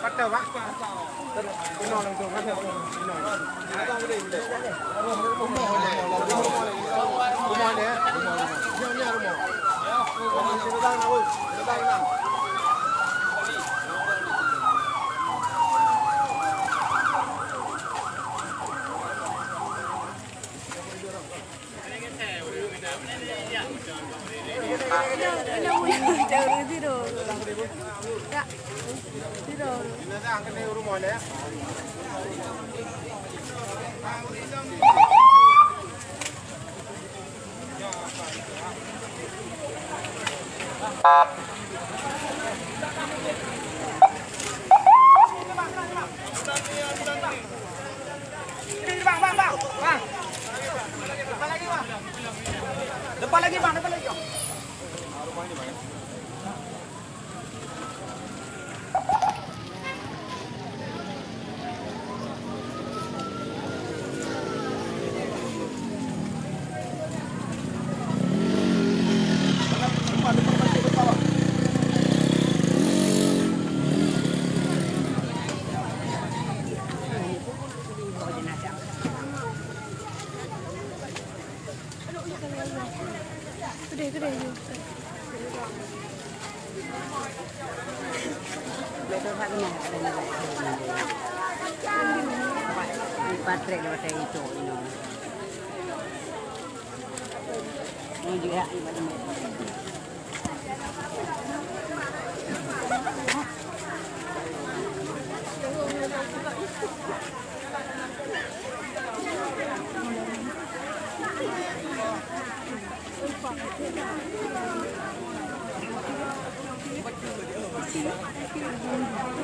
bắt đầu bác cái nồi làm tôm bắt đầu depan lagi bang. Gede juga. Betul sakitnya ada baterai lewat itu ini juga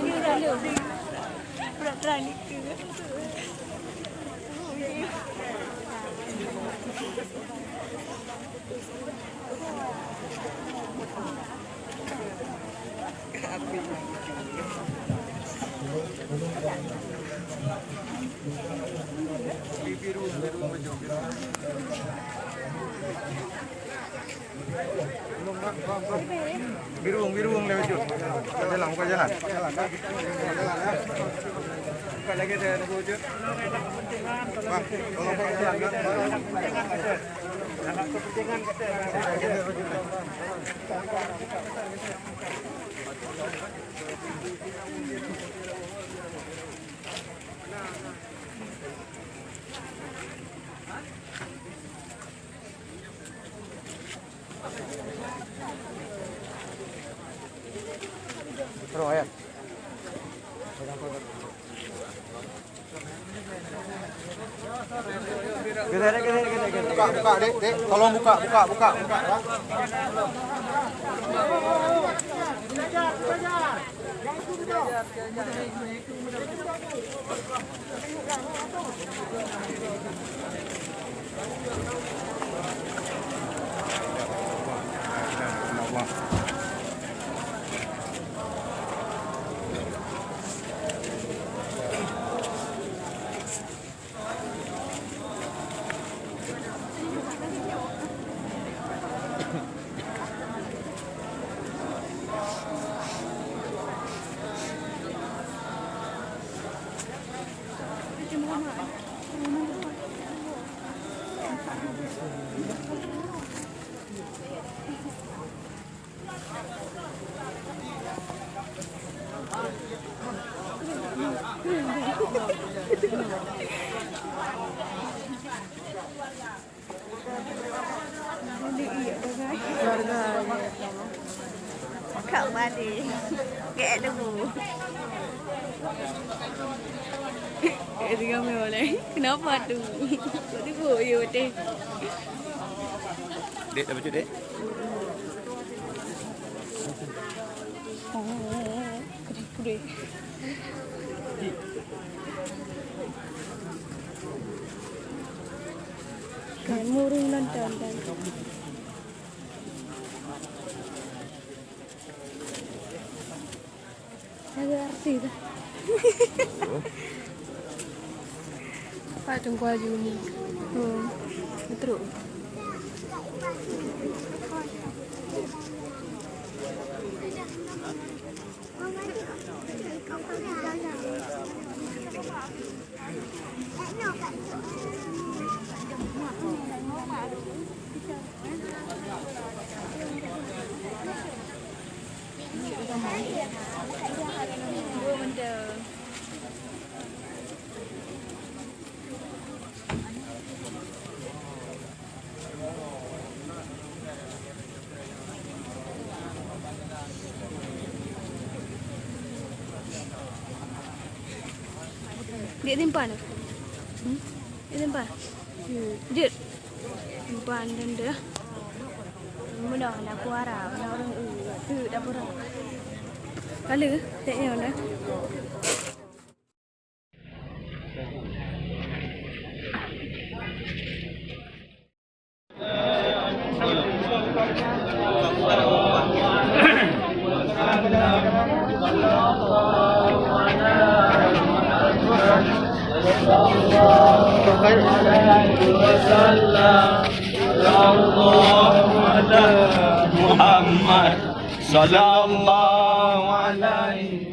ini udah lebih berat itu. Biru lewat jauh. Buka jalan. Buka lagi saya tunggu je. Bang, tolong buka jalan. Jangan kepentingan kata. Terus ayat. Buka, Dek. Tolong buka. Không ba thì ghẹ dulu. Itu kami boleh. Kenapa tuh? Itu boyo deh. Dek, apa Dek? Oh, gede. Kan murung dan. Ada arti dah. Pak tunggu aja ni. Terus. Mama, Dia timpan tu. Dia timpan. Dia timpan dan dia. Mudah nak kuara, nak orang tu dapur orang. Kala teknya mana? Muhammad sallallahu alaihi